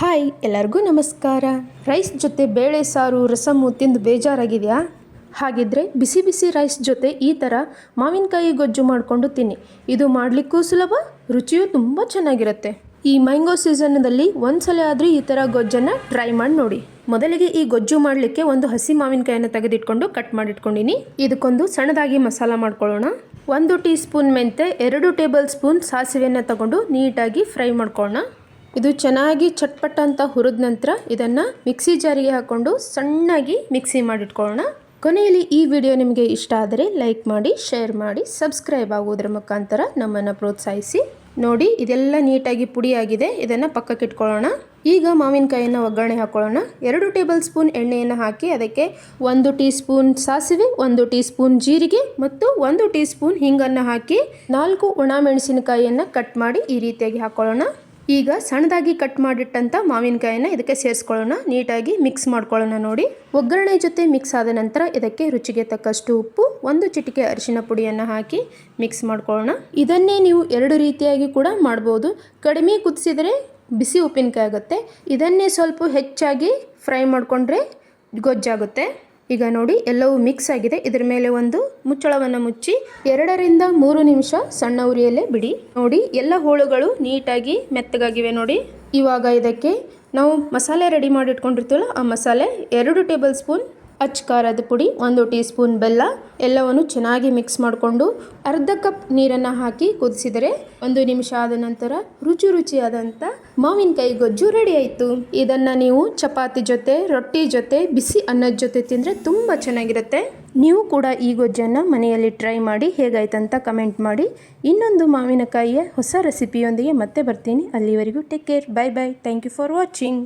Hi ಎಲ್ಲರಿಗೂ ನಮಸ್ಕಾರ. Rice ಜೊತೆ ಬೇಳೆ ಸಾರು ರಸಮ್ಮು ತಿಂದು ಬೇಜಾರಾಗಿದೆಯಾ? ಹಾಗಿದ್ರೆ ಬಿಸಿ ಬಿಸಿ ರೈಸ್ ಜೊತೆ ಈ ಥರ ಮಾವಿನಕಾಯಿ ಗೊಜ್ಜು ಮಾಡಿಕೊಂಡು ತಿನ್ನಿ. ಇದು ಮಾಡಲಿಕ್ಕೂ ಸುಲಭ, ರುಚಿಯೂ ತುಂಬ ಚೆನ್ನಾಗಿರುತ್ತೆ. ಈ ಮ್ಯಾಂಗೋ ಸೀಸನ್ನಲ್ಲಿ ಒಂದ್ಸಲ ಆದರೂ ಈ ಥರ ಗೊಜ್ಜನ್ನು ಟ್ರೈ ಮಾಡಿ ನೋಡಿ. ಮೊದಲಿಗೆ ಈ ಗೊಜ್ಜು ಮಾಡಲಿಕ್ಕೆ ಒಂದು ಹಸಿ ಮಾವಿನಕಾಯನ್ನು ತೆಗೆದಿಟ್ಕೊಂಡು ಕಟ್ ಮಾಡಿಟ್ಕೊಂಡಿನಿ. ಇದಕ್ಕೊಂದು ಸಣ್ಣದಾಗಿ ಮಸಾಲ ಮಾಡ್ಕೊಳ್ಳೋಣ. 1 ಟೀ ಸ್ಪೂನ್ ಮೆಂತೆ, 2 ಟೇಬಲ್ ಸ್ಪೂನ್ ಸಾಸಿವೆಯನ್ನು ತಗೊಂಡು ನೀಟಾಗಿ ಫ್ರೈ ಮಾಡ್ಕೊಳ್ಳೋಣ. ಇದು ಚೆನ್ನಾಗಿ ಚಟ್ಪಟ ಅಂತ ಹುರಿದ ನಂತರ ಇದನ್ನು ಮಿಕ್ಸಿ ಜಾರಿಗೆ ಹಾಕ್ಕೊಂಡು ಸಣ್ಣಾಗಿ ಮಿಕ್ಸಿ ಮಾಡಿಟ್ಕೊಳ್ಳೋಣ. ಕೊನೆಯಲ್ಲಿ ಈ ವಿಡಿಯೋ ನಿಮಗೆ ಇಷ್ಟ ಆದರೆ ಲೈಕ್ ಮಾಡಿ, ಶೇರ್ ಮಾಡಿ, ಸಬ್ಸ್ಕ್ರೈಬ್ ಆಗೋದ್ರ ಮುಖಾಂತರ ನಮ್ಮನ್ನು ಪ್ರೋತ್ಸಾಹಿಸಿ. ನೋಡಿ, ಇದೆಲ್ಲ ನೀಟಾಗಿ ಪುಡಿಯಾಗಿದೆ. ಇದನ್ನು ಪಕ್ಕಕ್ಕೆ ಇಟ್ಕೊಳ್ಳೋಣ. ಈಗ ಮಾವಿನಕಾಯಿಯನ್ನು ಒಗ್ಗರಣೆ ಹಾಕ್ಕೊಳ್ಳೋಣ. 2 ಟೇಬಲ್ ಸ್ಪೂನ್ ಎಣ್ಣೆಯನ್ನು ಹಾಕಿ ಅದಕ್ಕೆ 1 ಟೀ ಸ್ಪೂನ್ ಸಾಸಿವೆ, 1 ಟೀ ಸ್ಪೂನ್ ಜೀರಿಗೆ ಮತ್ತು 1 ಟೀ ಸ್ಪೂನ್ ಹಿಂಗನ್ನು ಹಾಕಿ 4 ಒಣ ಮೆಣಸಿನಕಾಯಿಯನ್ನು ಕಟ್ ಮಾಡಿ ಈ ರೀತಿಯಾಗಿ ಹಾಕ್ಕೊಳ್ಳೋಣ. ಈಗ ಸಣ್ಣದಾಗಿ ಕಟ್ ಮಾಡಿಟ್ಟಂಥ ಮಾವಿನಕಾಯಿನ ಇದಕ್ಕೆ ಸೇರಿಸ್ಕೊಳ್ಳೋಣ. ನೀಟಾಗಿ ಮಿಕ್ಸ್ ಮಾಡ್ಕೊಳ್ಳೋಣ. ನೋಡಿ, ಒಗ್ಗರಣೆ ಜೊತೆ ಮಿಕ್ಸ್ ಆದ ನಂತರ ಇದಕ್ಕೆ ರುಚಿಗೆ ತಕ್ಕಷ್ಟು ಉಪ್ಪು, 1 ಚಿಟಿಕೆ ಅರಿಶಿನ ಪುಡಿಯನ್ನು ಹಾಕಿ ಮಿಕ್ಸ್ ಮಾಡ್ಕೊಳ್ಳೋಣ. ಇದನ್ನೇ ನೀವು 2 ರೀತಿಯಾಗಿ ಕೂಡ ಮಾಡ್ಬೋದು. ಕಡಿಮೆ ಕುದಿಸಿದರೆ ಬಿಸಿ ಉಪ್ಪಿನಕಾಯಿ ಆಗುತ್ತೆ. ಇದನ್ನೇ ಸ್ವಲ್ಪ ಹೆಚ್ಚಾಗಿ ಫ್ರೈ ಮಾಡಿಕೊಂಡ್ರೆ ಗೊಜ್ಜಾಗುತ್ತೆ. ಈಗ ನೋಡಿ, ಎಲ್ಲವೂ ಮಿಕ್ಸ್ ಆಗಿದೆ. ಇದರ ಮೇಲೆ ಒಂದು ಮುಚ್ಚಳವನ್ನು ಮುಚ್ಚಿ 2 ರಿಂದ 3 ನಿಮಿಷ ಸಣ್ಣ ಉರಿಯಲ್ಲೇ ಬಿಡಿ. ನೋಡಿ, ಎಲ್ಲ ಹೋಳುಗಳು ನೀಟಾಗಿ ಮೆತ್ತಗಾಗಿವೆ. ನೋಡಿ, ಇವಾಗ ಇದಕ್ಕೆ ನಾವು ಮಸಾಲೆ ರೆಡಿ ಮಾಡಿಟ್ಕೊಂಡಿರ್ತೀವಲ್ಲ, ಆ ಮಸಾಲೆ 2 ಟೇಬಲ್ ಸ್ಪೂನ್ ಅಚ್ಚ ಖಾರದ ಪುಡಿ, 1 ಟೀ ಸ್ಪೂನ್ ಬೆಲ್ಲ, ಎಲ್ಲವನ್ನು ಚೆನ್ನಾಗಿ ಮಿಕ್ಸ್ ಮಾಡಿಕೊಂಡು ಅರ್ಧ ಕಪ್ ನೀರನ್ನು ಹಾಕಿ ಕುದಿಸಿದರೆ 1 ನಿಮಿಷ ಆದ ನಂತರ ರುಚಿಯಾದಂಥ ಮಾವಿನಕಾಯಿ ಗೊಜ್ಜು ರೆಡಿ ಆಯಿತು. ಇದನ್ನು ನೀವು ಚಪಾತಿ ಜೊತೆ, ರೊಟ್ಟಿ ಜೊತೆ, ಬಿಸಿ ಅನ್ನದ ಜೊತೆ ತಿಂದರೆ ತುಂಬ ಚೆನ್ನಾಗಿರುತ್ತೆ. ನೀವು ಕೂಡ ಈ ಗೊಜ್ಜನ್ನು ಮನೆಯಲ್ಲಿ ಟ್ರೈ ಮಾಡಿ ಹೇಗಾಯ್ತಂತ ಕಮೆಂಟ್ ಮಾಡಿ. ಇನ್ನೊಂದು ಮಾವಿನಕಾಯಿಯ ಹೊಸ ರೆಸಿಪಿಯೊಂದಿಗೆ ಮತ್ತೆ ಬರ್ತೀನಿ. ಅಲ್ಲಿವರೆಗೂ take care, bye bye. Thank you for watching.